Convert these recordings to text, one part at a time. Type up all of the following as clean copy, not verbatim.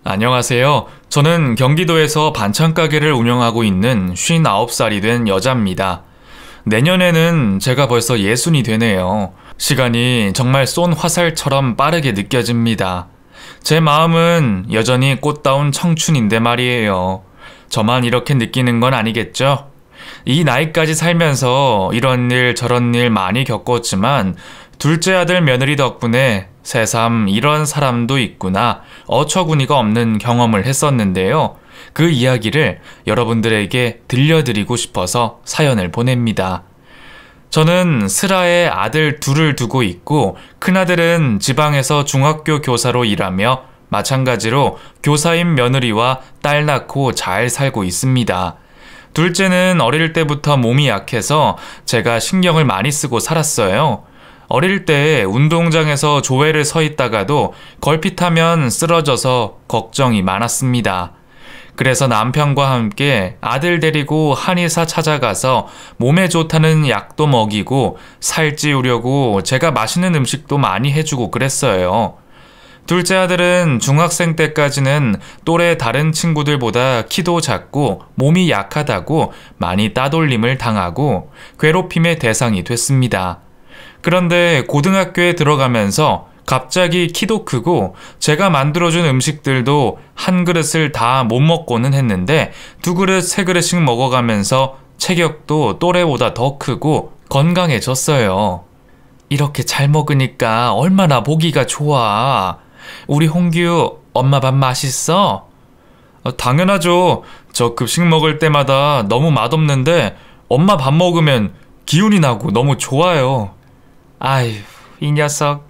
안녕하세요. 저는 경기도에서 반찬 가게를 운영하고 있는 59살이 된 여자입니다. 내년에는 제가 벌써 60이 되네요. 시간이 정말 쏜 화살처럼 빠르게 느껴집니다. 제 마음은 여전히 꽃다운 청춘인데 말이에요. 저만 이렇게 느끼는 건 아니겠죠? 이 나이까지 살면서 이런 일 저런 일 많이 겪었지만 둘째 아들 며느리 덕분에 새삼 이런 사람도 있구나 어처구니가 없는 경험을 했었는데요. 그 이야기를 여러분들에게 들려드리고 싶어서 사연을 보냅니다. 저는 슬하에 아들 둘을 두고 있고 큰아들은 지방에서 중학교 교사로 일하며 마찬가지로 교사인 며느리와 딸 낳고 잘 살고 있습니다. 둘째는 어릴 때부터 몸이 약해서 제가 신경을 많이 쓰고 살았어요. 어릴 때 운동장에서 조회를 서 있다가도 걸핏하면 쓰러져서 걱정이 많았습니다. 그래서 남편과 함께 아들 데리고 한의사 찾아가서 몸에 좋다는 약도 먹이고 살찌우려고 제가 맛있는 음식도 많이 해주고 그랬어요. 둘째 아들은 중학생 때까지는 또래 다른 친구들보다 키도 작고 몸이 약하다고 많이 따돌림을 당하고 괴롭힘의 대상이 됐습니다. 그런데 고등학교에 들어가면서 갑자기 키도 크고 제가 만들어준 음식들도 한 그릇을 다 못 먹고는 했는데 두 그릇, 세 그릇씩 먹어가면서 체격도 또래보다 더 크고 건강해졌어요. 이렇게 잘 먹으니까 얼마나 보기가 좋아. 우리 홍규, 엄마 밥 맛있어? 당연하죠. 저 급식 먹을 때마다 너무 맛없는데 엄마 밥 먹으면 기운이 나고 너무 좋아요. 아휴, 이 녀석.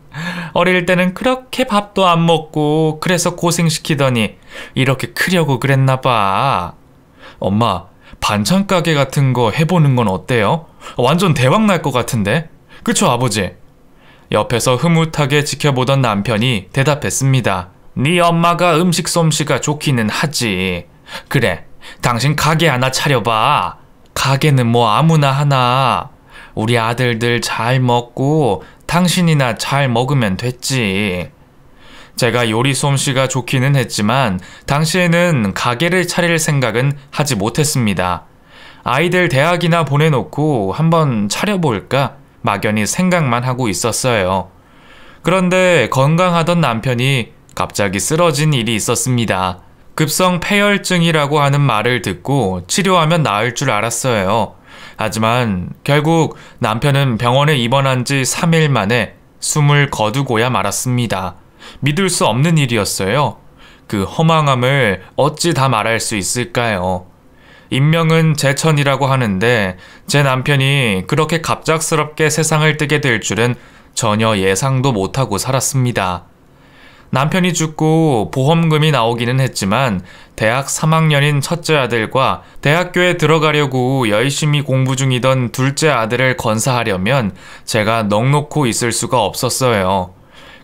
어릴 때는 그렇게 밥도 안 먹고 그래서 고생시키더니 이렇게 크려고 그랬나 봐. 엄마, 반찬 가게 같은 거 해보는 건 어때요? 완전 대박 날 것 같은데? 그쵸, 아버지? 옆에서 흐뭇하게 지켜보던 남편이 대답했습니다. 네 엄마가 음식 솜씨가 좋기는 하지. 그래, 당신 가게 하나 차려봐. 가게는 뭐 아무나 하나. 우리 아들들 잘 먹고 당신이나 잘 먹으면 됐지. 제가 요리 솜씨가 좋기는 했지만 당시에는 가게를 차릴 생각은 하지 못했습니다. 아이들 대학이나 보내놓고 한번 차려볼까 막연히 생각만 하고 있었어요. 그런데 건강하던 남편이 갑자기 쓰러진 일이 있었습니다. 급성 폐혈증이라고 하는 말을 듣고 치료하면 나을 줄 알았어요. 하지만 결국 남편은 병원에 입원한 지 3일 만에 숨을 거두고야 말았습니다. 믿을 수 없는 일이었어요. 그 허망함을 어찌 다 말할 수 있을까요? 인명은 제천이라고 하는데 제 남편이 그렇게 갑작스럽게 세상을 뜨게 될 줄은 전혀 예상도 못하고 살았습니다. 남편이 죽고 보험금이 나오기는 했지만 대학 3학년인 첫째 아들과 대학교에 들어가려고 열심히 공부 중이던 둘째 아들을 건사하려면 제가 넋놓고 있을 수가 없었어요.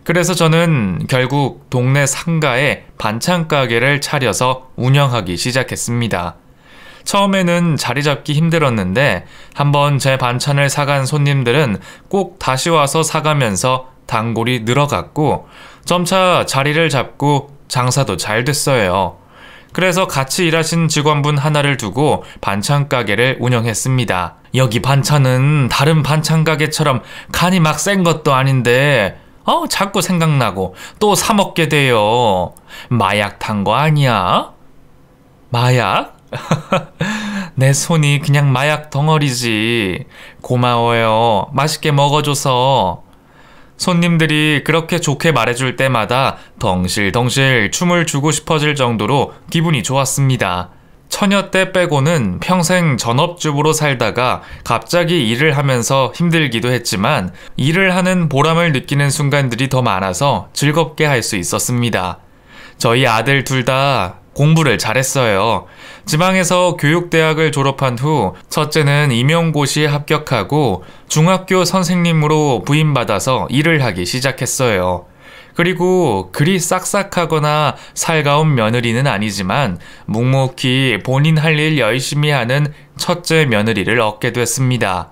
그래서 저는 결국 동네 상가에 반찬 가게를 차려서 운영하기 시작했습니다. 처음에는 자리 잡기 힘들었는데 한번 제 반찬을 사간 손님들은 꼭 다시 와서 사가면서 단골이 늘어갔고 점차 자리를 잡고 장사도 잘 됐어요. 그래서 같이 일하신 직원분 하나를 두고 반찬 가게를 운영했습니다. 여기 반찬은 다른 반찬 가게처럼 간이 막 센 것도 아닌데 자꾸 생각나고 또 사 먹게 돼요. 마약 탄 거 아니야? 마약? 내 손이 그냥 마약 덩어리지. 고마워요. 맛있게 먹어줘서. 손님들이 그렇게 좋게 말해줄 때마다 덩실덩실 춤을 추고 싶어질 정도로 기분이 좋았습니다. 처녀 때 빼고는 평생 전업주부로 살다가 갑자기 일을 하면서 힘들기도 했지만 일을 하는 보람을 느끼는 순간들이 더 많아서 즐겁게 할 수 있었습니다. 저희 아들 둘 다 공부를 잘했어요. 지방에서 교육대학을 졸업한 후 첫째는 임용고시에 합격하고 중학교 선생님으로 부임받아서 일을 하기 시작했어요. 그리고 그리 싹싹하거나 살가운 며느리는 아니지만 묵묵히 본인 할 일 열심히 하는 첫째 며느리를 얻게 됐습니다.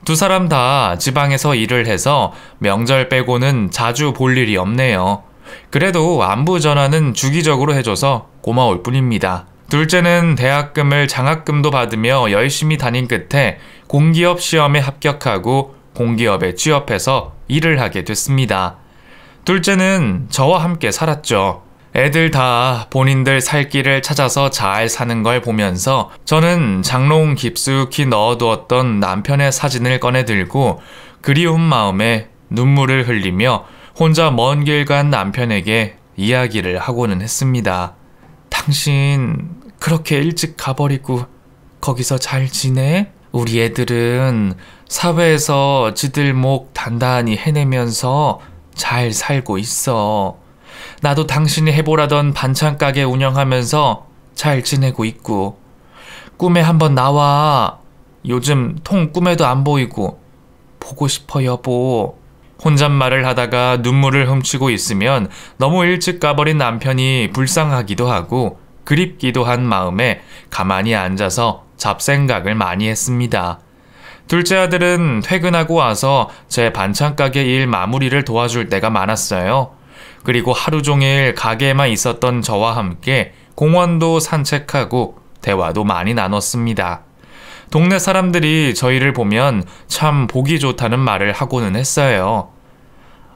두 사람 다 지방에서 일을 해서 명절 빼고는 자주 볼 일이 없네요. 그래도 안부 전화는 주기적으로 해줘서 고마울 뿐입니다. 둘째는 대학금을 장학금도 받으며 열심히 다닌 끝에 공기업 시험에 합격하고 공기업에 취업해서 일을 하게 됐습니다. 둘째는 저와 함께 살았죠. 애들 다 본인들 살 길을 찾아서 잘 사는 걸 보면서 저는 장롱 깊숙이 넣어두었던 남편의 사진을 꺼내 들고 그리운 마음에 눈물을 흘리며 혼자 먼 길 간 남편에게 이야기를 하고는 했습니다. 당신 그렇게 일찍 가버리고 거기서 잘 지내? 우리 애들은 사회에서 지들 목 단단히 해내면서 잘 살고 있어. 나도 당신이 해보라던 반찬 가게 운영하면서 잘 지내고 있고. 꿈에 한번 나와. 요즘 통 꿈에도 안 보이고 보고 싶어 여보. 혼잣말을 하다가 눈물을 훔치고 있으면 너무 일찍 가버린 남편이 불쌍하기도 하고 그립기도 한 마음에 가만히 앉아서 잡생각을 많이 했습니다. 둘째 아들은 퇴근하고 와서 제 반찬 가게 일 마무리를 도와줄 때가 많았어요. 그리고 하루 종일 가게에만 있었던 저와 함께 공원도 산책하고 대화도 많이 나눴습니다. 동네 사람들이 저희를 보면 참 보기 좋다는 말을 하고는 했어요.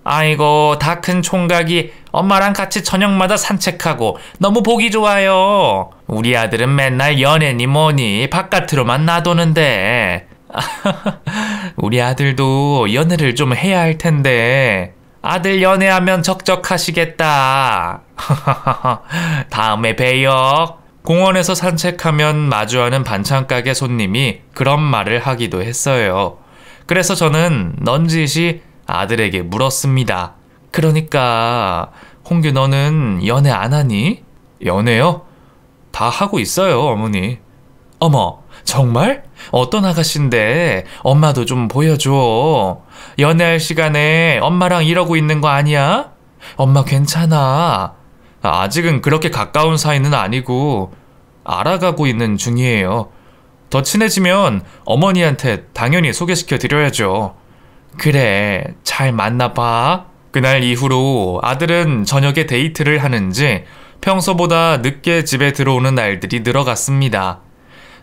아이고, 다 큰 총각이 엄마랑 같이 저녁마다 산책하고 너무 보기 좋아요. 우리 아들은 맨날 연애니 뭐니 바깥으로만 나도는데. 우리 아들도 연애를 좀 해야 할 텐데. 아들 연애하면 적적하시겠다. 다음에 봬요. 공원에서 산책하면 마주하는 반찬 가게 손님이 그런 말을 하기도 했어요. 그래서 저는 넌지시 아들에게 물었습니다. 그러니까 홍규 너는 연애 안 하니? 연애요? 다 하고 있어요, 어머니. 어머, 정말? 어떤 아가씨인데 엄마도 좀 보여줘. 연애할 시간에 엄마랑 이러고 있는 거 아니야? 엄마 괜찮아. 아직은 그렇게 가까운 사이는 아니고 알아가고 있는 중이에요. 더 친해지면 어머니한테 당연히 소개시켜 드려야죠. 그래, 잘 만나봐. 그날 이후로 아들은 저녁에 데이트를 하는지 평소보다 늦게 집에 들어오는 날들이 늘어갔습니다.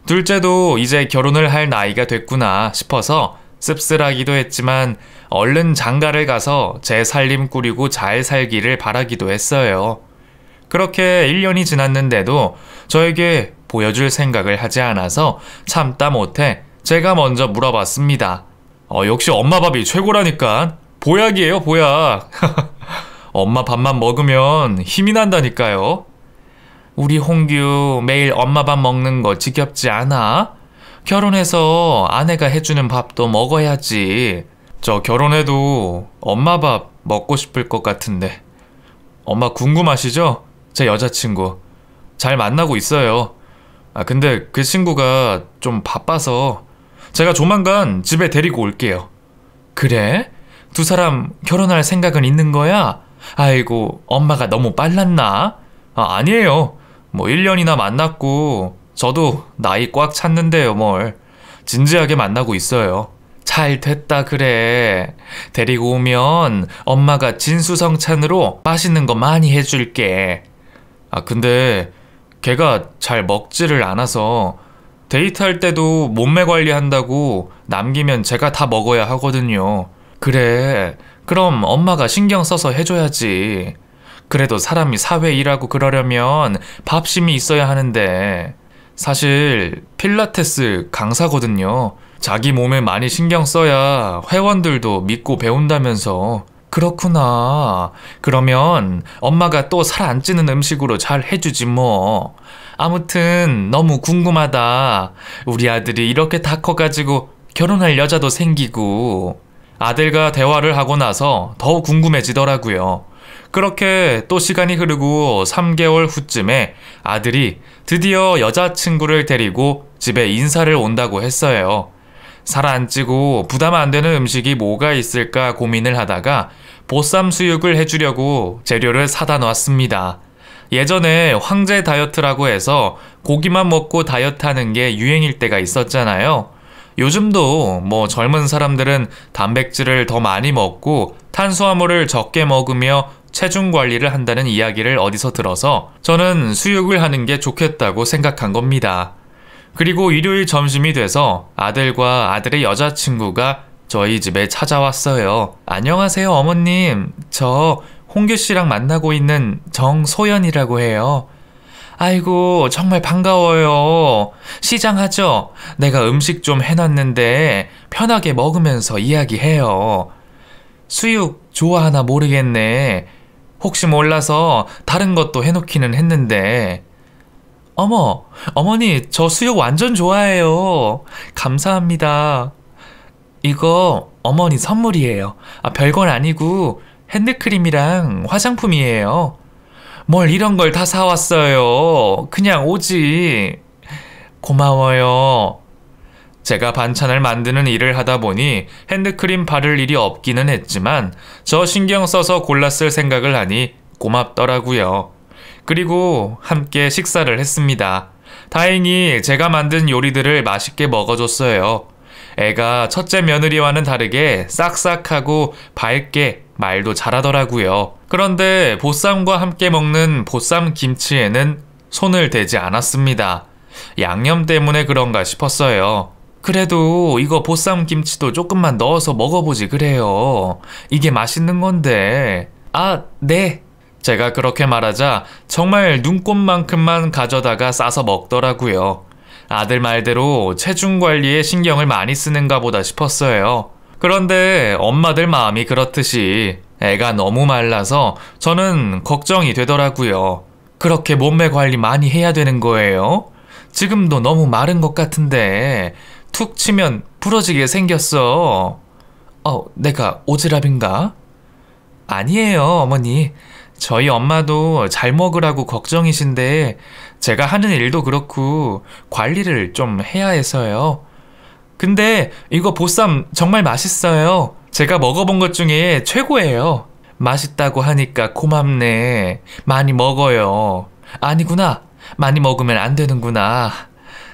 둘째도 이제 결혼을 할 나이가 됐구나 싶어서 씁쓸하기도 했지만 얼른 장가를 가서 제 살림 꾸리고 잘 살기를 바라기도 했어요. 그렇게 1년이 지났는데도 저에게 보여줄 생각을 하지 않아서 참다 못해 제가 먼저 물어봤습니다. 역시 엄마 밥이 최고라니까. 보약이에요, 보약. 엄마 밥만 먹으면 힘이 난다니까요. 우리 홍규 매일 엄마 밥 먹는 거 지겹지 않아? 결혼해서 아내가 해주는 밥도 먹어야지. 저 결혼해도 엄마 밥 먹고 싶을 것 같은데. 엄마 궁금하시죠? 제 여자친구. 잘 만나고 있어요. 근데 그 친구가 좀 바빠서 제가 조만간 집에 데리고 올게요. 그래? 두 사람 결혼할 생각은 있는 거야? 아이고, 엄마가 너무 빨랐나? 아니에요. 뭐 1년이나 만났고 저도 나이 꽉 찼는데요, 뭘. 진지하게 만나고 있어요. 잘 됐다 그래. 데리고 오면 엄마가 진수성찬으로 맛있는 거 많이 해줄게. 근데 걔가 잘 먹지를 않아서 데이트할 때도 몸매 관리한다고 남기면 제가 다 먹어야 하거든요. 그래, 그럼 엄마가 신경 써서 해줘야지. 그래도 사람이 사회 일하고 그러려면 밥심이 있어야 하는데. 사실 필라테스 강사거든요. 자기 몸에 많이 신경 써야 회원들도 믿고 배운다면서. 그렇구나. 그러면 엄마가 또 살 안 찌는 음식으로 잘 해주지 뭐. 아무튼 너무 궁금하다. 우리 아들이 이렇게 다 커가지고 결혼할 여자도 생기고. 아들과 대화를 하고 나서 더 궁금해지더라고요. 그렇게 또 시간이 흐르고 3개월 후쯤에 아들이 드디어 여자친구를 데리고 집에 인사를 온다고 했어요. 살 안 찌고 부담 안 되는 음식이 뭐가 있을까 고민을 하다가 보쌈 수육을 해주려고 재료를 사다 놨습니다. 예전에 황제 다이어트라고 해서 고기만 먹고 다이어트 하는 게 유행일 때가 있었잖아요. 요즘도 뭐 젊은 사람들은 단백질을 더 많이 먹고 탄수화물을 적게 먹으며 체중 관리를 한다는 이야기를 어디서 들어서 저는 수육을 하는 게 좋겠다고 생각한 겁니다. 그리고 일요일 점심이 돼서 아들과 아들의 여자친구가 저희 집에 찾아왔어요. 안녕하세요, 어머님. 저 홍규 씨랑 만나고 있는 정소연이라고 해요. 아이고, 정말 반가워요. 시장하죠? 내가 음식 좀 해놨는데 편하게 먹으면서 이야기해요. 수육 좋아하나 모르겠네. 혹시 몰라서 다른 것도 해놓기는 했는데. 어머, 어머니, 저 수육 완전 좋아해요. 감사합니다. 이거 어머니 선물이에요. 별건 아니고 핸드크림이랑 화장품이에요. 뭘 이런 걸 다 사왔어요. 그냥 오지. 고마워요. 제가 반찬을 만드는 일을 하다 보니 핸드크림 바를 일이 없기는 했지만 저 신경 써서 골랐을 생각을 하니 고맙더라고요. 그리고 함께 식사를 했습니다. 다행히 제가 만든 요리들을 맛있게 먹어줬어요. 애가 첫째 며느리와는 다르게 싹싹하고 밝게 말도 잘하더라고요. 그런데 보쌈과 함께 먹는 보쌈 김치에는 손을 대지 않았습니다. 양념 때문에 그런가 싶었어요. 그래도 이거 보쌈 김치도 조금만 넣어서 먹어보지 그래요. 이게 맛있는 건데. 네. 제가 그렇게 말하자 정말 눈곱만큼만 가져다가 싸서 먹더라고요. 아들 말대로 체중 관리에 신경을 많이 쓰는가 보다 싶었어요. 그런데 엄마들 마음이 그렇듯이 애가 너무 말라서 저는 걱정이 되더라고요. 그렇게 몸매 관리 많이 해야 되는 거예요? 지금도 너무 마른 것 같은데 툭 치면 부러지게 생겼어. 내가 오지랖인가? 아니에요, 어머니. 저희 엄마도 잘 먹으라고 걱정이신데 제가 하는 일도 그렇고 관리를 좀 해야 해서요. 근데 이거 보쌈 정말 맛있어요. 제가 먹어본 것 중에 최고예요. 맛있다고 하니까 고맙네. 많이 먹어요. 아니구나. 많이 먹으면 안 되는구나.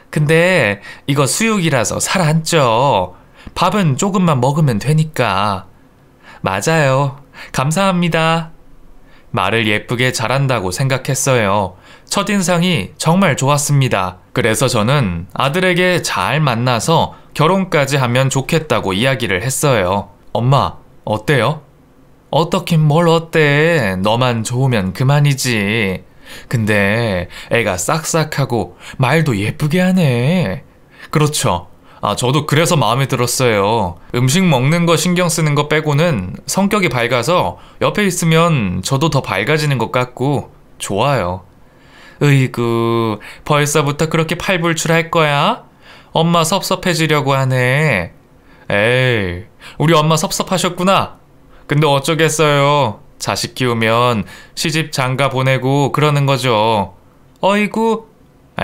근데 이거 수육이라서 살 안 쪄. 밥은 조금만 먹으면 되니까. 맞아요. 감사합니다. 말을 예쁘게 잘한다고 생각했어요. 첫인상이 정말 좋았습니다. 그래서 저는 아들에게 잘 만나서 결혼까지 하면 좋겠다고 이야기를 했어요. 엄마, 어때요? 어떻긴 뭘 어때? 너만 좋으면 그만이지. 근데 애가 싹싹하고 말도 예쁘게 하네. 그렇죠. 저도 그래서 마음에 들었어요. 음식 먹는 거 신경 쓰는 거 빼고는 성격이 밝아서 옆에 있으면 저도 더 밝아지는 것 같고 좋아요. 으이구, 벌써부터 그렇게 팔불출할 거야? 엄마 섭섭해지려고 하네. 에이, 우리 엄마 섭섭하셨구나. 근데 어쩌겠어요. 자식 키우면 시집 장가 보내고 그러는 거죠. 어이구,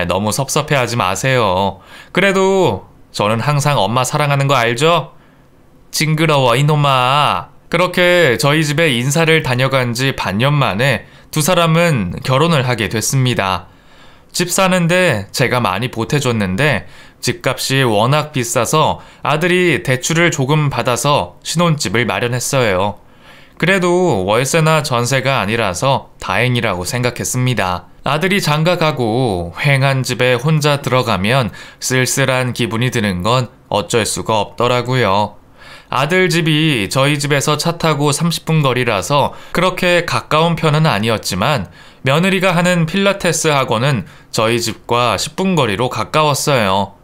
너무 섭섭해하지 마세요. 그래도 저는 항상 엄마 사랑하는 거 알죠? 징그러워 이놈아. 그렇게 저희 집에 인사를 다녀간 지 반년 만에 두 사람은 결혼을 하게 됐습니다. 집 사는데 제가 많이 보태줬는데 집값이 워낙 비싸서 아들이 대출을 조금 받아서 신혼집을 마련했어요. 그래도 월세나 전세가 아니라서 다행이라고 생각했습니다. 아들이 장가 가고 휑한 집에 혼자 들어가면 쓸쓸한 기분이 드는 건 어쩔 수가 없더라고요. 아들 집이 저희 집에서 차 타고 30분 거리라서 그렇게 가까운 편은 아니었지만 며느리가 하는 필라테스 학원은 저희 집과 10분 거리로 가까웠어요.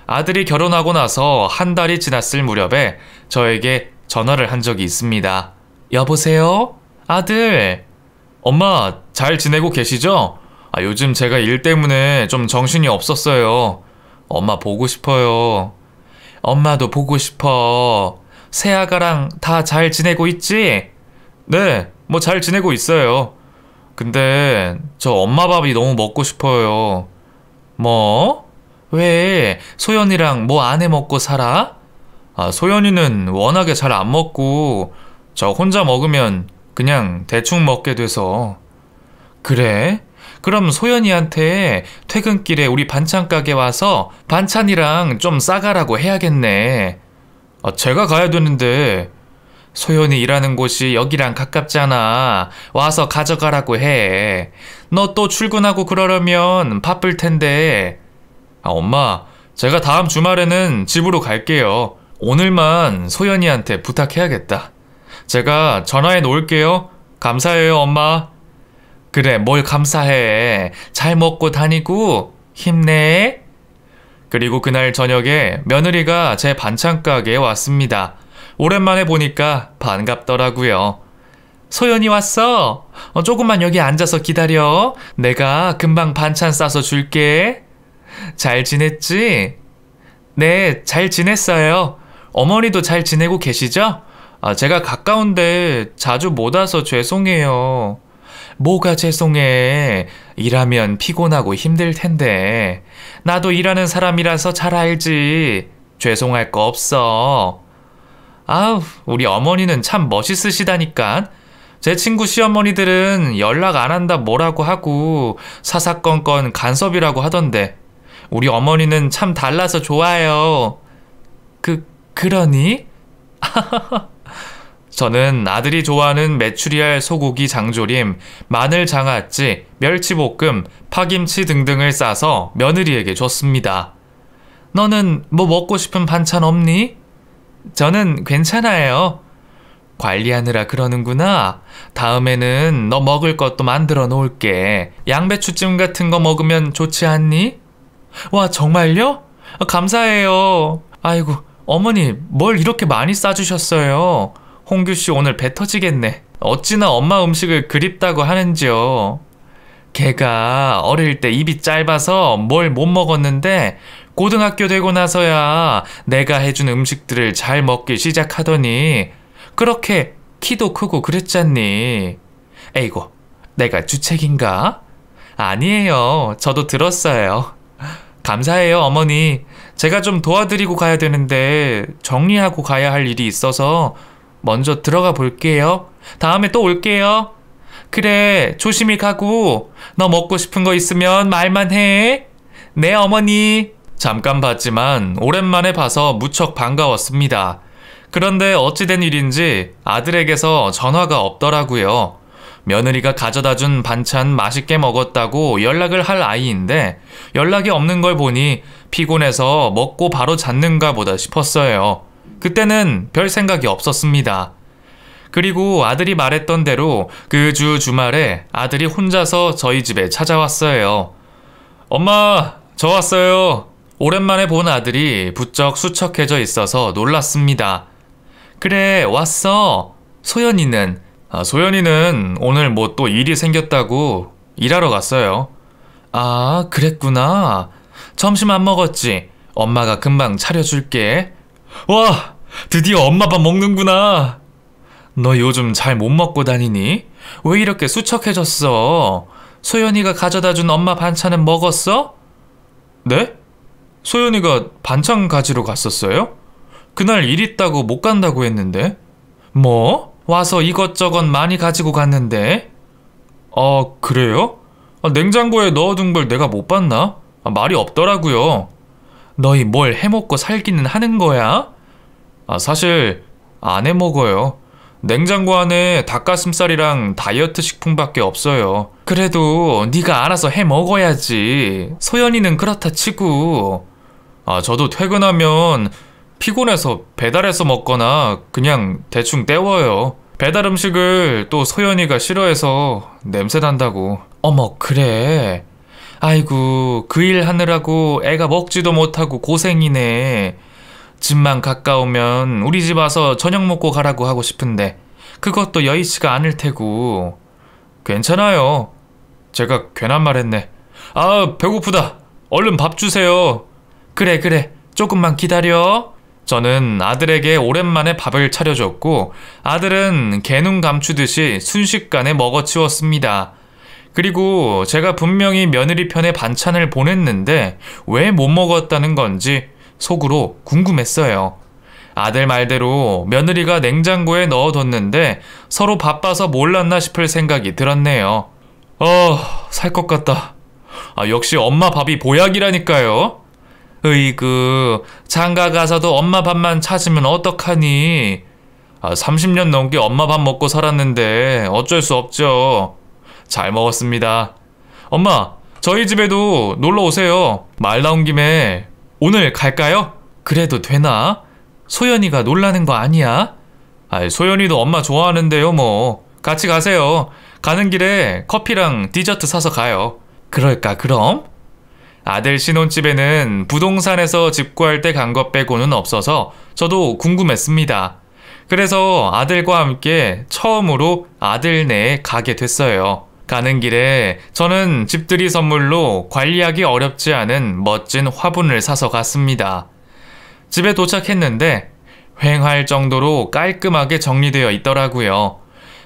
아들이 결혼하고 나서 한 달이 지났을 무렵에 저에게 전화를 한 적이 있습니다. 여보세요? 아들. 엄마, 잘 지내고 계시죠? 요즘 제가 일 때문에 좀 정신이 없었어요. 엄마 보고 싶어요. 엄마도 보고 싶어. 새아가랑 다 잘 지내고 있지? 네, 뭐 잘 지내고 있어요. 근데 저 엄마 밥이 너무 먹고 싶어요. 뭐? 왜? 소연이랑 뭐 안 해 먹고 살아? 소연이는 워낙에 잘 안 먹고 저 혼자 먹으면 그냥 대충 먹게 돼서. 그래? 그럼 소연이한테 퇴근길에 우리 반찬 가게 와서 반찬이랑 좀 싸가라고 해야겠네. 제가 가야 되는데. 소연이 일하는 곳이 여기랑 가깝잖아. 와서 가져가라고 해. 너 또 출근하고 그러려면 바쁠 텐데. 엄마, 제가 다음 주말에는 집으로 갈게요. 오늘만 소연이한테 부탁해야겠다. 제가 전화해 놓을게요. 감사해요, 엄마. 그래, 뭘 감사해. 잘 먹고 다니고 힘내. 그리고 그날 저녁에 며느리가 제 반찬 가게에 왔습니다. 오랜만에 보니까 반갑더라고요. 소연이 왔어. 조금만 여기 앉아서 기다려. 내가 금방 반찬 싸서 줄게. 잘 지냈지? 네, 잘 지냈어요. 어머니도 잘 지내고 계시죠? 제가 가까운데 자주 못 와서 죄송해요. 뭐가 죄송해. 일하면 피곤하고 힘들 텐데. 나도 일하는 사람이라서 잘 알지. 죄송할 거 없어. 아우, 우리 어머니는 참 멋있으시다니까. 제 친구 시어머니들은 연락 안 한다 뭐라고 하고 사사건건 간섭이라고 하던데 우리 어머니는 참 달라서 좋아요. 그러니? 저는 아들이 좋아하는 메추리알 소고기 장조림, 마늘 장아찌, 멸치볶음, 파김치 등등을 싸서 며느리에게 줬습니다. 너는 뭐 먹고 싶은 반찬 없니? 저는 괜찮아요. 관리하느라 그러는구나. 다음에는 너 먹을 것도 만들어 놓을게. 양배추찜 같은 거 먹으면 좋지 않니? 와, 정말요? 감사해요. 아이고, 어머니 뭘 이렇게 많이 싸주셨어요. 홍규씨 오늘 배 터지겠네. 어찌나 엄마 음식을 그립다고 하는지요. 걔가 어릴 때 입이 짧아서 뭘 못 먹었는데 고등학교 되고 나서야 내가 해준 음식들을 잘 먹기 시작하더니 그렇게 키도 크고 그랬잖니. 에이고, 내가 주책인가? 아니에요. 저도 들었어요. 감사해요, 어머니. 제가 좀 도와드리고 가야 되는데 정리하고 가야 할 일이 있어서 먼저 들어가 볼게요. 다음에 또 올게요. 그래, 조심히 가고 너 먹고 싶은 거 있으면 말만 해. 네, 어머니. 잠깐 봤지만 오랜만에 봐서 무척 반가웠습니다. 그런데 어찌된 일인지 아들에게서 전화가 없더라고요. 며느리가 가져다준 반찬 맛있게 먹었다고 연락을 할 아이인데 연락이 없는 걸 보니 피곤해서 먹고 바로 잤는가 보다 싶었어요. 그때는 별 생각이 없었습니다. 그리고 아들이 말했던 대로 그 주말에 아들이 혼자서 저희 집에 찾아왔어요. 엄마, 저 왔어요. 오랜만에 본 아들이 부쩍 수척해져 있어서 놀랐습니다. 그래, 왔어. 소연이는? 소연이는 오늘 뭐 또 일이 생겼다고 일하러 갔어요. 아, 그랬구나. 점심 안 먹었지? 엄마가 금방 차려줄게. 와, 드디어 엄마 밥 먹는구나. 너 요즘 잘 못 먹고 다니니? 왜 이렇게 수척해졌어? 소연이가 가져다준 엄마 반찬은 먹었어? 네? 소연이가 반찬 가지러 갔었어요? 그날 일 있다고 못 간다고 했는데. 뭐? 와서 이것저것 많이 가지고 갔는데. 그래요? 냉장고에 넣어둔 걸 내가 못 봤나? 말이 없더라고요. 너희 뭘 해먹고 살기는 하는 거야? 사실 안 해먹어요. 냉장고 안에 닭가슴살이랑 다이어트 식품밖에 없어요. 그래도 네가 알아서 해먹어야지. 소연이는 그렇다 치고. 저도 퇴근하면 피곤해서 배달해서 먹거나 그냥 대충 때워요. 배달 음식을 또 소연이가 싫어해서 냄새 난다고. 어머, 그래? 아이고, 그 일 하느라고 애가 먹지도 못하고 고생이네. 집만 가까우면 우리 집 와서 저녁 먹고 가라고 하고 싶은데 그것도 여의치가 않을 테고. 괜찮아요. 제가 괜한 말 했네. 배고프다. 얼른 밥 주세요. 그래, 조금만 기다려. 저는 아들에게 오랜만에 밥을 차려줬고 아들은 개눈 감추듯이 순식간에 먹어치웠습니다. 그리고 제가 분명히 며느리 편에 반찬을 보냈는데 왜 못 먹었다는 건지 속으로 궁금했어요. 아들 말대로 며느리가 냉장고에 넣어뒀는데 서로 바빠서 몰랐나 싶을 생각이 들었네요. 살 것 같다. 역시 엄마 밥이 보약이라니까요. 으이그, 장가 가서도 엄마 밥만 찾으면 어떡하니? 30년 넘게 엄마 밥 먹고 살았는데 어쩔 수 없죠. 잘 먹었습니다. 엄마, 저희 집에도 놀러 오세요. 말 나온 김에 오늘 갈까요? 그래도 되나? 소연이가 놀라는 거 아니야? 소연이도 엄마 좋아하는데요, 뭐. 같이 가세요. 가는 길에 커피랑 디저트 사서 가요. 그럴까, 그럼? 아들 신혼집에는 부동산에서 집 구할 때 간 것 빼고는 없어서 저도 궁금했습니다. 그래서 아들과 함께 처음으로 아들네에 가게 됐어요. 가는 길에 저는 집들이 선물로 관리하기 어렵지 않은 멋진 화분을 사서 갔습니다. 집에 도착했는데 휑할 정도로 깔끔하게 정리되어 있더라고요.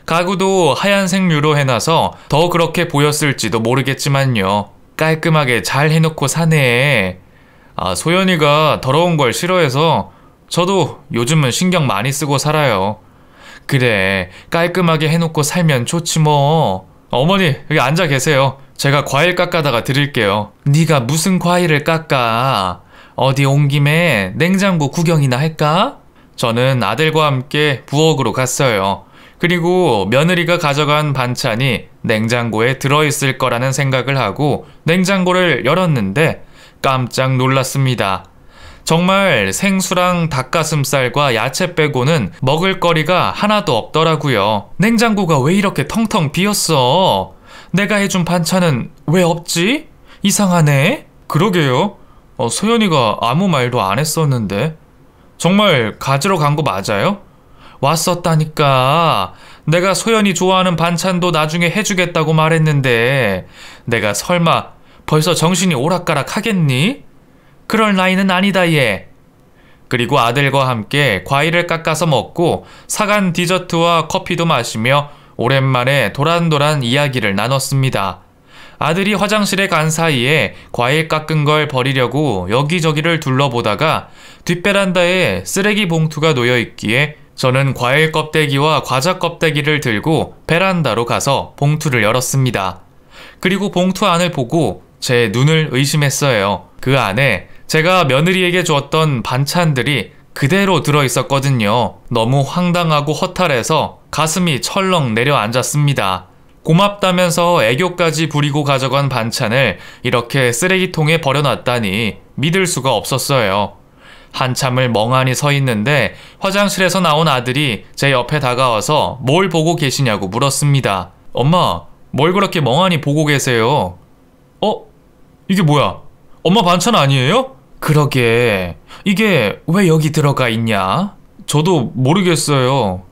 가구도 하얀색 류로 해놔서 더 그렇게 보였을지도 모르겠지만요. 깔끔하게 잘 해놓고 사네. 소연이가 더러운 걸 싫어해서 저도 요즘은 신경 많이 쓰고 살아요. 그래, 깔끔하게 해놓고 살면 좋지 뭐. 어머니, 여기 앉아 계세요. 제가 과일 깎아다가 드릴게요. 네가 무슨 과일을 깎아? 어디 온 김에 냉장고 구경이나 할까? 저는 아들과 함께 부엌으로 갔어요. 그리고 며느리가 가져간 반찬이 냉장고에 들어있을 거라는 생각을 하고 냉장고를 열었는데 깜짝 놀랐습니다. 정말 생수랑 닭가슴살과 야채 빼고는 먹을거리가 하나도 없더라고요. 냉장고가 왜 이렇게 텅텅 비었어? 내가 해준 반찬은 왜 없지? 이상하네? 그러게요. 소연이가 아무 말도 안 했었는데. 정말 가지러 간 거 맞아요? 왔었다니까. 내가 소연이 좋아하는 반찬도 나중에 해주겠다고 말했는데 내가 설마 벌써 정신이 오락가락 하겠니? 그럴 나이는 아니다 얘. 그리고 아들과 함께 과일을 깎아서 먹고 사간 디저트와 커피도 마시며 오랜만에 도란도란 이야기를 나눴습니다. 아들이 화장실에 간 사이에 과일 깎은 걸 버리려고 여기저기를 둘러보다가 뒷베란다에 쓰레기 봉투가 놓여 있기에 저는 과일 껍데기와 과자 껍데기를 들고 베란다로 가서 봉투를 열었습니다. 그리고 봉투 안을 보고 제 눈을 의심했어요. 그 안에 제가 며느리에게 주었던 반찬들이 그대로 들어있었거든요. 너무 황당하고 허탈해서 가슴이 철렁 내려앉았습니다. 고맙다면서 애교까지 부리고 가져간 반찬을 이렇게 쓰레기통에 버려놨다니 믿을 수가 없었어요. 한참을 멍하니 서 있는데 화장실에서 나온 아들이 제 옆에 다가와서 뭘 보고 계시냐고 물었습니다. 엄마, 뭘 그렇게 멍하니 보고 계세요? 이게 뭐야? 엄마 반찬 아니에요? 그러게, 이게 왜 여기 들어가 있냐? 저도 모르겠어요.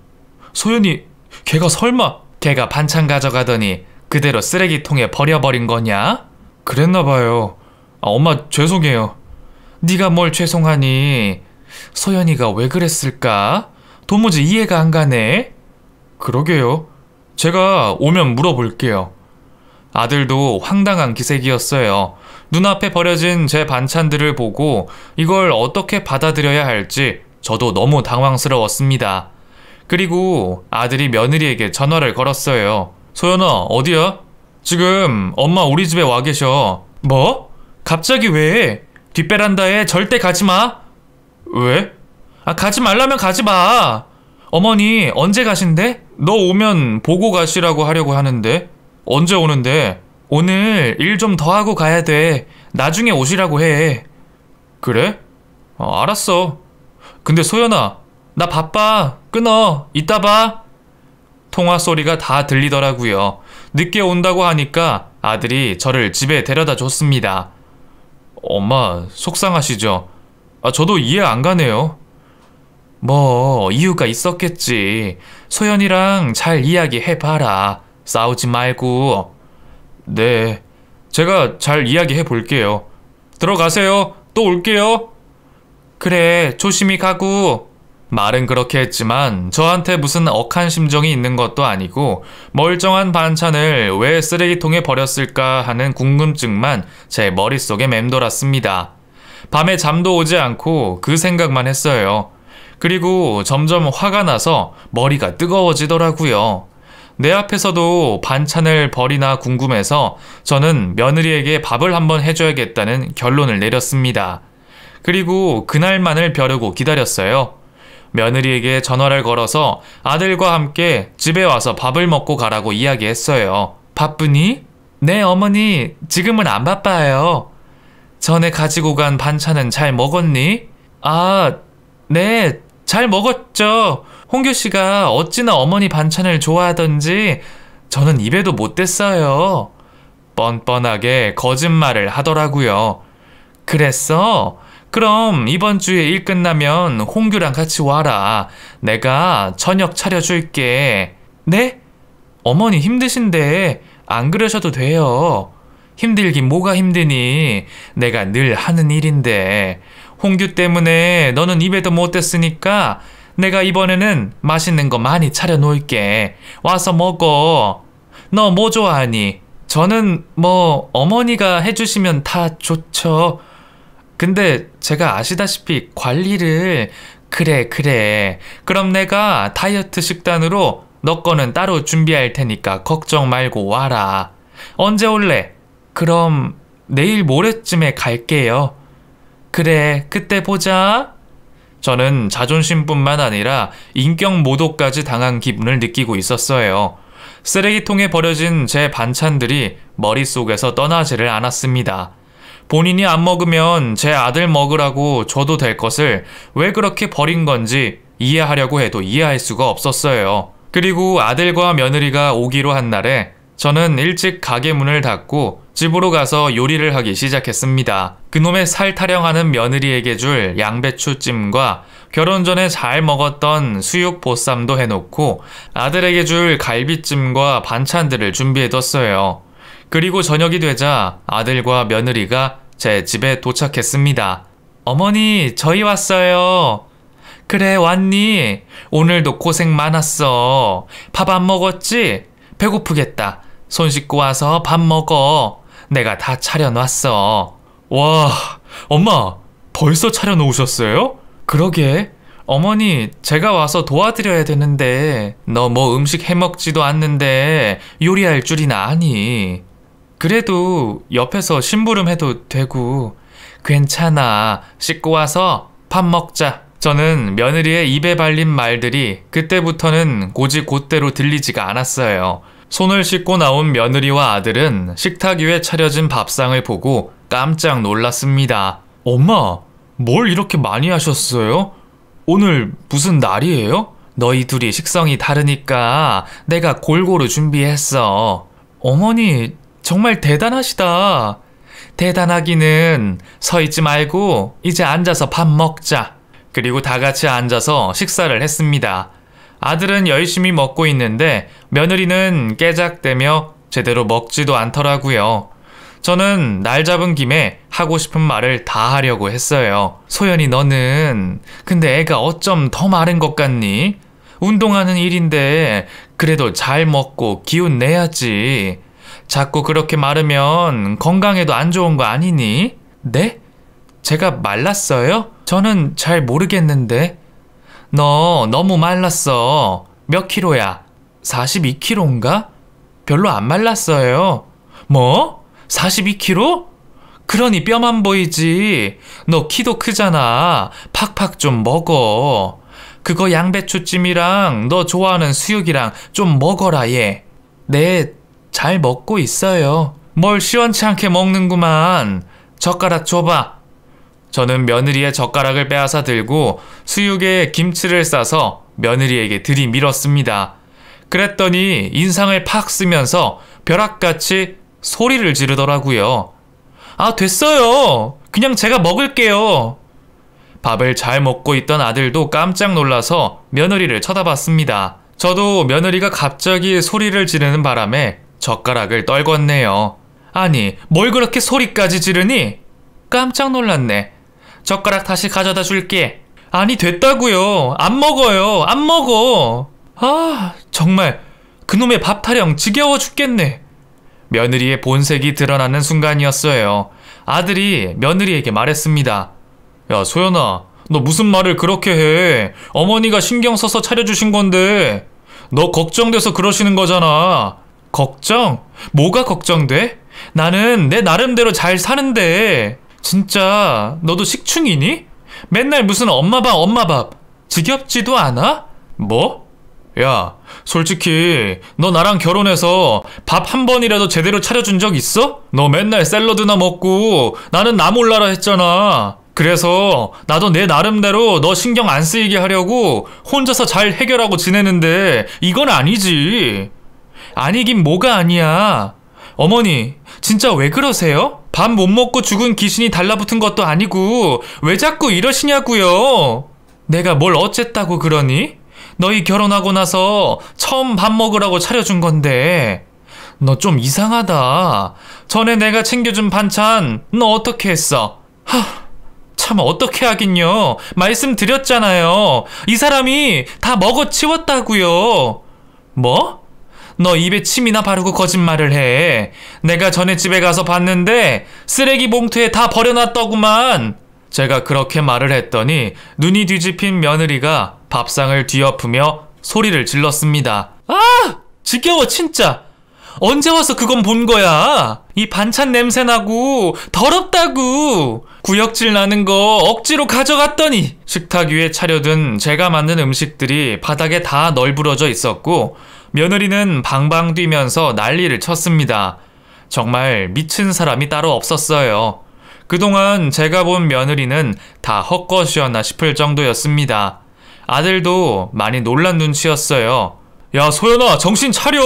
소연이, 걔가 설마... 걔가 반찬 가져가더니 그대로 쓰레기통에 버려버린 거냐? 그랬나봐요. 엄마 죄송해요. 네가 뭘 죄송하니? 소연이가 왜 그랬을까? 도무지 이해가 안 가네. 그러게요. 제가 오면 물어볼게요. 아들도 황당한 기색이었어요. 눈앞에 버려진 제 반찬들을 보고 이걸 어떻게 받아들여야 할지 저도 너무 당황스러웠습니다. 그리고 아들이 며느리에게 전화를 걸었어요. 소연아, 어디야? 지금 엄마 우리 집에 와 계셔. 뭐? 갑자기 왜? 뒷베란다에 절대 가지 마. 왜? 가지 말라면 가지 마. 어머니 언제 가신대? 너 오면 보고 가시라고 하려고 하는데. 언제 오는데? 오늘 일 좀 더 하고 가야 돼. 나중에 오시라고 해. 그래? 알았어. 근데 소연아, 나 바빠. 끊어. 이따 봐. 통화 소리가 다 들리더라고요. 늦게 온다고 하니까 아들이 저를 집에 데려다 줬습니다. 엄마 속상하시죠? 저도 이해 안 가네요. 뭐 이유가 있었겠지. 소연이랑 잘 이야기해봐라. 싸우지 말고. 네, 제가 잘 이야기해 볼게요. 들어가세요. 또 올게요. 그래, 조심히 가고. 말은 그렇게 했지만 저한테 무슨 억한 심정이 있는 것도 아니고 멀쩡한 반찬을 왜 쓰레기통에 버렸을까 하는 궁금증만 제 머릿속에 맴돌았습니다. 밤에 잠도 오지 않고 그 생각만 했어요. 그리고 점점 화가 나서 머리가 뜨거워지더라고요. 내 앞에서도 반찬을 버리나 궁금해서 저는 며느리에게 밥을 한번 해줘야겠다는 결론을 내렸습니다. 그리고 그날만을 벼르고 기다렸어요. 며느리에게 전화를 걸어서 아들과 함께 집에 와서 밥을 먹고 가라고 이야기했어요. 바쁘니? 네, 어머니. 지금은 안 바빠요. 전에 가지고 간 반찬은 잘 먹었니? 아, 네. 잘 먹었죠. 홍규 씨가 어찌나 어머니 반찬을 좋아하던지 저는 입에도 못 댔어요. 뻔뻔하게 거짓말을 하더라고요. 그랬어? 그럼 이번 주에 일 끝나면 홍규랑 같이 와라. 내가 저녁 차려줄게. 네? 어머니 힘드신데 안 그러셔도 돼요. 힘들긴 뭐가 힘드니? 내가 늘 하는 일인데. 홍규 때문에 너는 입에도 못 댔으니까 내가 이번에는 맛있는 거 많이 차려놓을게. 와서 먹어. 너 뭐 좋아하니? 저는 뭐 어머니가 해주시면 다 좋죠. 근데 제가 아시다시피 관리를... 그래. 그럼 내가 다이어트 식단으로 너 거는 따로 준비할 테니까 걱정 말고 와라. 언제 올래? 그럼 내일 모레쯤에 갈게요. 그래, 그때 보자. 저는 자존심뿐만 아니라 인격 모독까지 당한 기분을 느끼고 있었어요. 쓰레기통에 버려진 제 반찬들이 머릿속에서 떠나지를 않았습니다. 본인이 안 먹으면 제 아들 먹으라고 줘도 될 것을 왜 그렇게 버린 건지 이해하려고 해도 이해할 수가 없었어요. 그리고 아들과 며느리가 오기로 한 날에 저는 일찍 가게 문을 닫고 집으로 가서 요리를 하기 시작했습니다. 그놈의 살 타령하는 며느리에게 줄 양배추찜과 결혼 전에 잘 먹었던 수육 보쌈도 해놓고 아들에게 줄 갈비찜과 반찬들을 준비해뒀어요. 그리고 저녁이 되자 아들과 며느리가 제 집에 도착했습니다. 어머니, 저희 왔어요. 그래, 왔니? 오늘도 고생 많았어. 밥 안 먹었지? 배고프겠다. 손 씻고 와서 밥 먹어. 내가 다 차려놨어. 와, 엄마, 벌써 차려놓으셨어요? 그러게. 어머니, 제가 와서 도와드려야 되는데 너 뭐 음식 해먹지도 않는데 요리할 줄이나 아니. 그래도 옆에서 심부름해도 되고. 괜찮아. 씻고 와서 밥 먹자. 저는 며느리의 입에 발린 말들이 그때부터는 곧이곧대로 들리지가 않았어요. 손을 씻고 나온 며느리와 아들은 식탁 위에 차려진 밥상을 보고 깜짝 놀랐습니다. 엄마, 뭘 이렇게 많이 하셨어요? 오늘 무슨 날이에요? 너희 둘이 식성이 다르니까 내가 골고루 준비했어. 어머니, 정말 대단하시다. 대단하기는. 서 있지 말고 이제 앉아서 밥 먹자. 그리고 다 같이 앉아서 식사를 했습니다. 아들은 열심히 먹고 있는데 며느리는 깨작대며 제대로 먹지도 않더라고요. 저는 날 잡은 김에 하고 싶은 말을 다 하려고 했어요. 소연이, 너는 근데 애가 어쩜 더 마른 것 같니? 운동하는 일인데 그래도 잘 먹고 기운 내야지. 자꾸 그렇게 마르면 건강에도 안 좋은 거 아니니? 네? 제가 말랐어요? 저는 잘 모르겠는데. 너 너무 말랐어. 몇 킬로야? 42kg인가? 별로 안 말랐어요. 뭐? 42kg? 그러니 뼈만 보이지. 너 키도 크잖아. 팍팍 좀 먹어. 그거 양배추찜이랑 너 좋아하는 수육이랑 좀 먹어라 얘. 네, 잘 먹고 있어요. 뭘 시원치 않게 먹는구만. 젓가락 줘봐. 저는 며느리의 젓가락을 빼앗아 들고 수육에 김치를 싸서 며느리에게 들이밀었습니다. 그랬더니 인상을 팍 쓰면서 벼락같이 소리를 지르더라고요. 아, 됐어요. 그냥 제가 먹을게요. 밥을 잘 먹고 있던 아들도 깜짝 놀라서 며느리를 쳐다봤습니다. 저도 며느리가 갑자기 소리를 지르는 바람에 젓가락을 떨궜네요. 아니, 뭘 그렇게 소리까지 지르니? 깜짝 놀랐네. 젓가락 다시 가져다 줄게. 아니, 됐다고요. 안 먹어요. 안 먹어. 아, 정말 그놈의 밥 타령 지겨워 죽겠네. 며느리의 본색이 드러나는 순간이었어요. 아들이 며느리에게 말했습니다. 야, 소연아, 너 무슨 말을 그렇게 해. 어머니가 신경 써서 차려주신 건데 너 걱정돼서 그러시는 거잖아. 걱정? 뭐가 걱정돼? 나는 내 나름대로 잘 사는데. 진짜 너도 식충이니? 맨날 무슨 엄마 밥 지겹지도 않아? 뭐? 야, 솔직히 너 나랑 결혼해서 밥 한 번이라도 제대로 차려준 적 있어? 너 맨날 샐러드나 먹고 나는 나 몰라라 했잖아. 그래서 나도 내 나름대로 너 신경 안 쓰이게 하려고 혼자서 잘 해결하고 지내는데 이건 아니지. 아니긴 뭐가 아니야. 어머니, 진짜 왜 그러세요? 밥 못 먹고 죽은 귀신이 달라붙은 것도 아니고 왜 자꾸 이러시냐고요? 내가 뭘 어쨌다고 그러니? 너희 결혼하고 나서 처음 밥 먹으라고 차려준 건데. 너 좀 이상하다. 전에 내가 챙겨준 반찬 너 어떻게 했어? 참 어떻게 하긴요. 말씀드렸잖아요. 이 사람이 다 먹어치웠다고요. 뭐? 너 입에 침이나 바르고 거짓말을 해. 내가 전에 집에 가서 봤는데 쓰레기 봉투에 다 버려놨더구만. 제가 그렇게 말을 했더니 눈이 뒤집힌 며느리가 밥상을 뒤엎으며 소리를 질렀습니다. 아! 지겨워 진짜. 언제 와서 그건 본 거야? 이 반찬 냄새나고 더럽다고. 구역질 나는 거 억지로 가져갔더니. 식탁 위에 차려둔 제가 만든 음식들이 바닥에 다 널브러져 있었고 며느리는 방방 뛰면서 난리를 쳤습니다. 정말 미친 사람이 따로 없었어요. 그동안 제가 본 며느리는 다 헛것이었나 싶을 정도였습니다. 아들도 많이 놀란 눈치였어요. 야, 소연아, 정신 차려.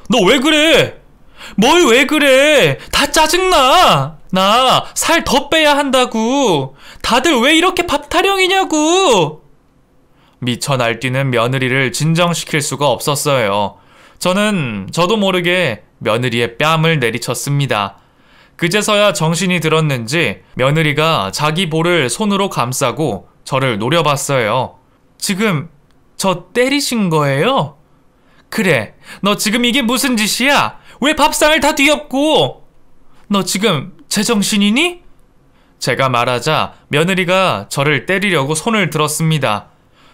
너 왜 그래? 뭘 왜 그래? 다 짜증나. 나 살 더 빼야 한다고. 다들 왜 이렇게 밥 타령이냐고. 미쳐 날뛰는 며느리를 진정시킬 수가 없었어요. 저도 모르게 며느리의 뺨을 내리쳤습니다. 그제서야 정신이 들었는지 며느리가 자기 볼을 손으로 감싸고 저를 노려봤어요. 지금 저 때리신 거예요? 그래, 너 지금 이게 무슨 짓이야? 왜 밥상을 다 뒤엎고? 너 지금 제정신이니? 제가 말하자 며느리가 저를 때리려고 손을 들었습니다.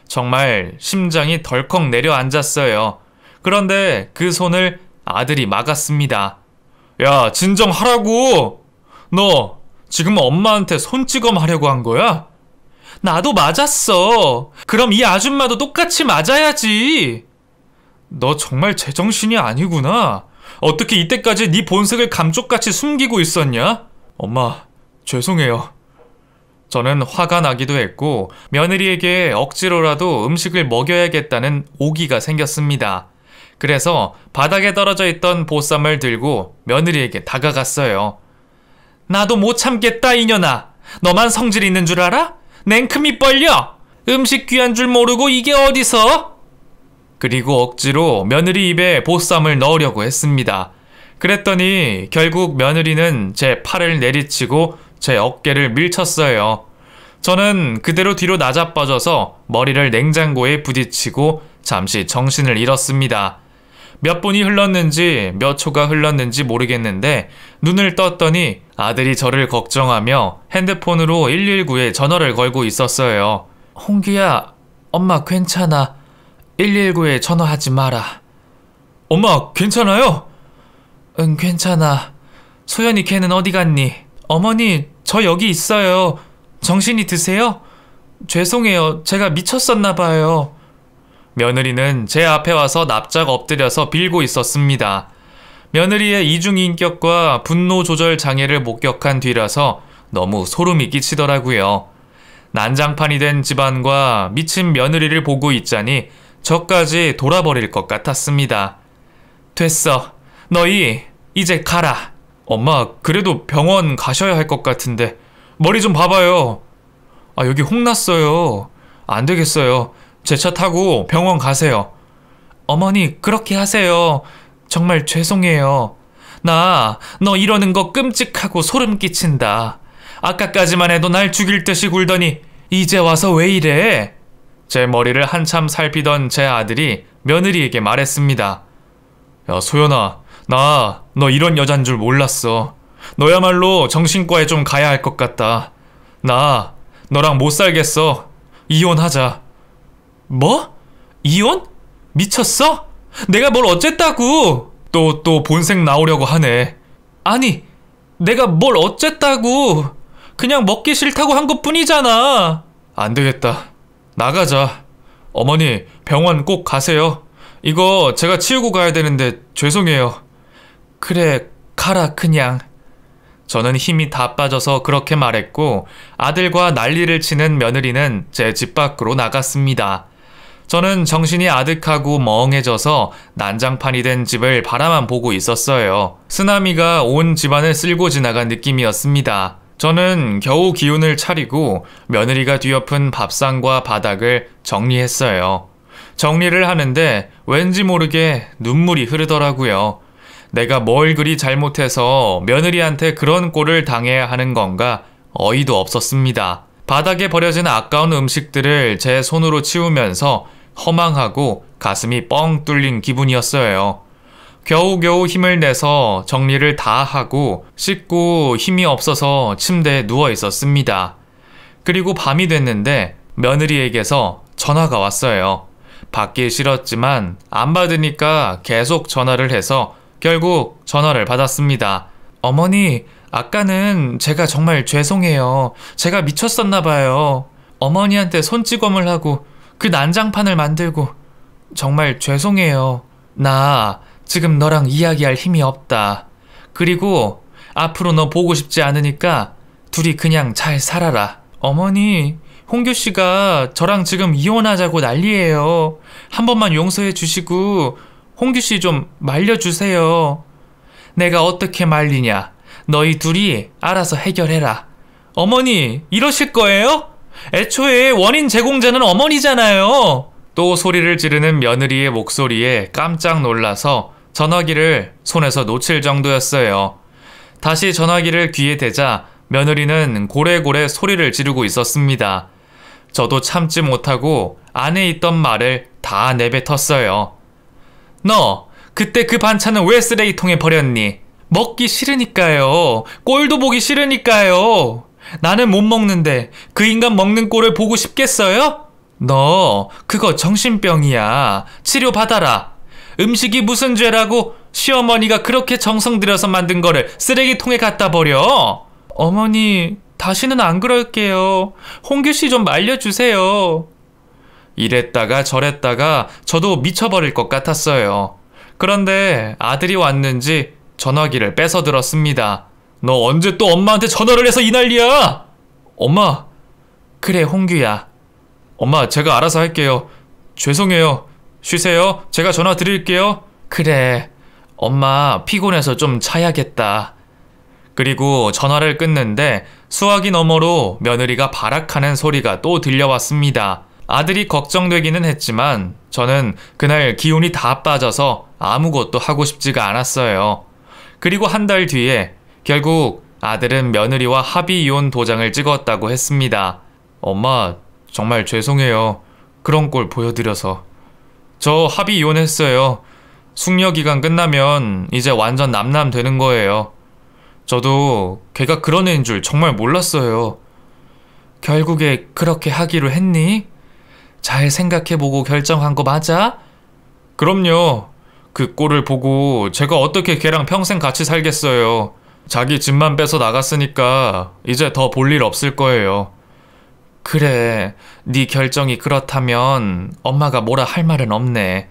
정말 심장이 덜컥 내려앉았어요. 그런데 그 손을 아들이 막았습니다. 야, 진정하라고! 너 지금 엄마한테 손찌검 하려고 한 거야? 나도 맞았어. 그럼 이 아줌마도 똑같이 맞아야지. 너 정말 제정신이 아니구나. 어떻게 이때까지 네 본색을 감쪽같이 숨기고 있었냐? 엄마, 죄송해요. 저는 화가 나기도 했고 며느리에게 억지로라도 음식을 먹여야겠다는 오기가 생겼습니다. 그래서 바닥에 떨어져 있던 보쌈을 들고 며느리에게 다가갔어요. 나도 못 참겠다 이년아. 너만 성질 있는 줄 알아? 냉큼 입 벌려. 음식 귀한 줄 모르고 이게 어디서? 그리고 억지로 며느리 입에 보쌈을 넣으려고 했습니다. 그랬더니 결국 며느리는 제 팔을 내리치고 제 어깨를 밀쳤어요. 저는 그대로 뒤로 나자빠져서 머리를 냉장고에 부딪히고 잠시 정신을 잃었습니다. 몇 분이 흘렀는지 몇 초가 흘렀는지 모르겠는데 눈을 떴더니 아들이 저를 걱정하며 핸드폰으로 119에 전화를 걸고 있었어요. 홍규야, 엄마 괜찮아. 119에 전화하지 마라. 엄마 괜찮아요? 응, 괜찮아. 소연이 걔는 어디 갔니? 어머니, 저 여기 있어요. 정신이 드세요? 죄송해요. 제가 미쳤었나 봐요. 며느리는 제 앞에 와서 납작 엎드려서 빌고 있었습니다. 며느리의 이중인격과 분노 조절 장애를 목격한 뒤라서 너무 소름이 끼치더라고요. 난장판이 된 집안과 미친 며느리를 보고 있자니 저까지 돌아버릴 것 같았습니다. 됐어. 너희 이제 가라. 엄마, 그래도 병원 가셔야 할 것 같은데 머리 좀 봐봐요. 아, 여기 홍났어요. 안 되겠어요. 제 차 타고 병원 가세요. 어머니, 그렇게 하세요. 정말 죄송해요. 너 이러는 거 끔찍하고 소름 끼친다. 아까까지만 해도 날 죽일 듯이 굴더니 이제 와서 왜 이래? 제 머리를 한참 살피던 제 아들이 며느리에게 말했습니다. 야, 소연아, 너 이런 여잔 줄 몰랐어. 너야말로 정신과에 좀 가야 할 것 같다. 너랑 못 살겠어. 이혼하자. 뭐? 이혼? 미쳤어? 내가 뭘 어쨌다고? 또 본색 나오려고 하네. 아니, 내가 뭘 어쨌다고. 그냥 먹기 싫다고 한 것뿐이잖아. 안 되겠다. 나가자. 어머니, 병원 꼭 가세요. 이거 제가 치우고 가야 되는데 죄송해요. 그래, 가라 그냥. 저는 힘이 다 빠져서 그렇게 말했고 아들과 난리를 치는 며느리는 제 집 밖으로 나갔습니다. 저는 정신이 아득하고 멍해져서 난장판이 된 집을 바라만 보고 있었어요. 쓰나미가 온 집안을 쓸고 지나간 느낌이었습니다. 저는 겨우 기운을 차리고 며느리가 뒤엎은 밥상과 바닥을 정리했어요. 정리를 하는데 왠지 모르게 눈물이 흐르더라고요. 내가 뭘 그리 잘못해서 며느리한테 그런 꼴을 당해야 하는 건가 어이도 없었습니다. 바닥에 버려진 아까운 음식들을 제 손으로 치우면서 허망하고 가슴이 뻥 뚫린 기분이었어요. 겨우겨우 힘을 내서 정리를 다 하고 씻고 힘이 없어서 침대에 누워 있었습니다. 그리고 밤이 됐는데 며느리에게서 전화가 왔어요. 받기 싫었지만 안 받으니까 계속 전화를 해서 결국 전화를 받았습니다. 어머니, 아까는 제가 정말 죄송해요. 제가 미쳤었나 봐요. 어머니한테 손찌검을 하고 그 난장판을 만들고 정말 죄송해요. 나 지금 너랑 이야기할 힘이 없다. 그리고 앞으로 너 보고 싶지 않으니까 둘이 그냥 잘 살아라. 어머니, 홍규 씨가 저랑 지금 이혼하자고 난리예요. 한 번만 용서해 주시고 홍규 씨 좀 말려주세요. 내가 어떻게 말리냐? 너희 둘이 알아서 해결해라. 어머니, 이러실 거예요? 애초에 원인 제공자는 어머니잖아요. 또 소리를 지르는 며느리의 목소리에 깜짝 놀라서 전화기를 손에서 놓칠 정도였어요. 다시 전화기를 귀에 대자 며느리는 고래고래 소리를 지르고 있었습니다. 저도 참지 못하고 안에 있던 말을 다 내뱉었어요. 너 그때 그 반찬은 왜 쓰레기통에 버렸니? 먹기 싫으니까요. 꼴도 보기 싫으니까요. 나는 못 먹는데 그 인간 먹는 꼴을 보고 싶겠어요? 너 그거 정신병이야. 치료받아라. 음식이 무슨 죄라고 시어머니가 그렇게 정성 들여서 만든 거를 쓰레기통에 갖다 버려? 어머니, 다시는 안 그럴게요. 홍규 씨 좀 말려주세요. 이랬다가 저랬다가 저도 미쳐버릴 것 같았어요. 그런데 아들이 왔는지 전화기를 뺏어 들었습니다. 너 언제 또 엄마한테 전화를 해서 이 난리야? 엄마. 그래, 홍규야. 엄마, 제가 알아서 할게요. 죄송해요. 쉬세요. 제가 전화 드릴게요. 그래. 엄마 피곤해서 좀 자야겠다. 그리고 전화를 끊는데 수화기 너머로 며느리가 발악하는 소리가 또 들려왔습니다. 아들이 걱정되기는 했지만 저는 그날 기운이 다 빠져서 아무것도 하고 싶지가 않았어요. 그리고 한 달 뒤에 결국 아들은 며느리와 합의 이혼 도장을 찍었다고 했습니다. 엄마, 정말 죄송해요. 그런 꼴 보여드려서. 저 합의 이혼했어요. 숙려기간 끝나면 이제 완전 남남 되는 거예요. 저도 걔가 그런 애인 줄 정말 몰랐어요. 결국에 그렇게 하기로 했니? 잘 생각해보고 결정한 거 맞아? 그럼요. 그 꼴을 보고 제가 어떻게 걔랑 평생 같이 살겠어요. 자기 집만 뺏어 나갔으니까 이제 더 볼 일 없을 거예요. 그래, 네 결정이 그렇다면 엄마가 뭐라 할 말은 없네.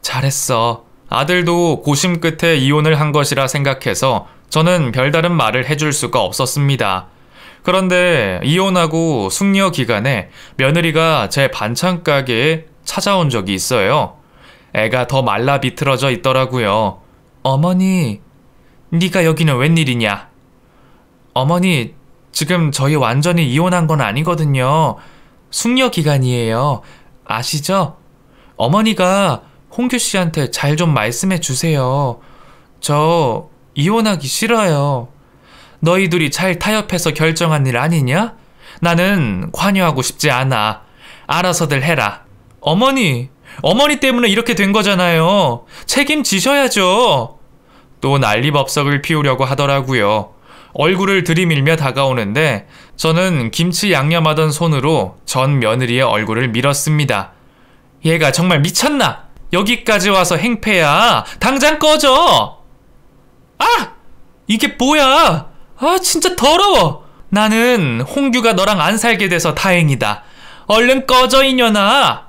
잘했어. 아들도 고심 끝에 이혼을 한 것이라 생각해서 저는 별다른 말을 해줄 수가 없었습니다. 그런데 이혼하고 숙려 기간에 며느리가 제 반찬 가게에 찾아온 적이 있어요. 애가 더 말라 비틀어져 있더라고요. 어머니, 네가 여기는 웬일이냐? 어머니, 지금 저희 완전히 이혼한 건 아니거든요. 숙려 기간이에요. 아시죠? 어머니가 홍규 씨한테 잘 좀 말씀해 주세요. 저 이혼하기 싫어요. 너희들이 잘 타협해서 결정한 일 아니냐? 나는 관여하고 싶지 않아. 알아서들 해라. 어머니 때문에 이렇게 된 거잖아요. 책임지셔야죠. 또 난리법석을 피우려고 하더라고요. 얼굴을 들이밀며 다가오는데 저는 김치 양념하던 손으로 전 며느리의 얼굴을 밀었습니다. 얘가 정말 미쳤나? 여기까지 와서 행패야. 당장 꺼져. 아! 이게 뭐야? 아, 진짜 더러워. 나는 홍규가 너랑 안 살게 돼서 다행이다. 얼른 꺼져, 이년아.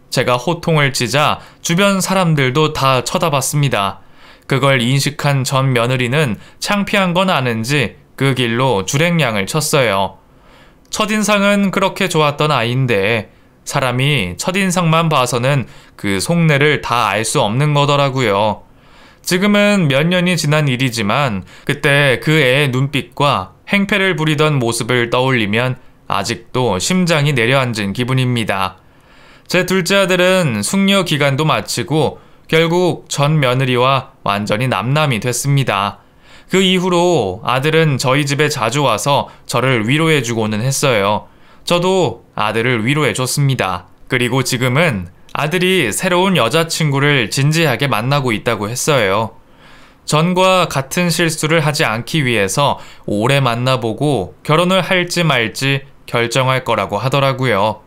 제가 호통을 치자 주변 사람들도 다 쳐다봤습니다. 그걸 인식한 전 며느리는 창피한 건 아는지 그 길로 줄행량을 쳤어요. 첫인상은 그렇게 좋았던 아이인데 사람이 첫인상만 봐서는 그 속내를 다 알 수 없는 거더라고요. 지금은 몇 년이 지난 일이지만 그때 그 애의 눈빛과 행패를 부리던 모습을 떠올리면 아직도 심장이 내려앉은 기분입니다. 제 둘째 아들은 숙녀 기간도 마치고 결국 전 며느리와 완전히 남남이 됐습니다. 그 이후로 아들은 저희 집에 자주 와서 저를 위로해주고는 했어요. 저도 아들을 위로해줬습니다. 그리고 지금은 아들이 새로운 여자친구를 진지하게 만나고 있다고 했어요. 전과 같은 실수를 하지 않기 위해서 오래 만나보고 결혼을 할지 말지 결정할 거라고 하더라고요.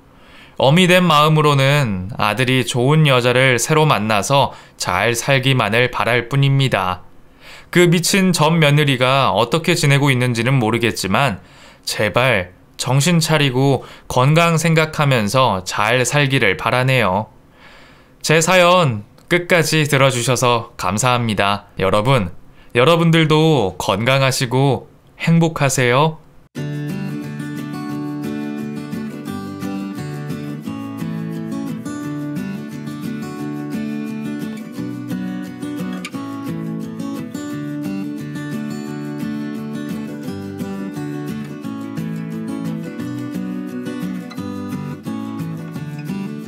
어미 된 마음으로는 아들이 좋은 여자를 새로 만나서 잘 살기만을 바랄 뿐입니다. 그 미친 전 며느리가 어떻게 지내고 있는지는 모르겠지만 제발 정신 차리고 건강 생각하면서 잘 살기를 바라네요. 제 사연 끝까지 들어주셔서 감사합니다. 여러분들도 건강하시고 행복하세요.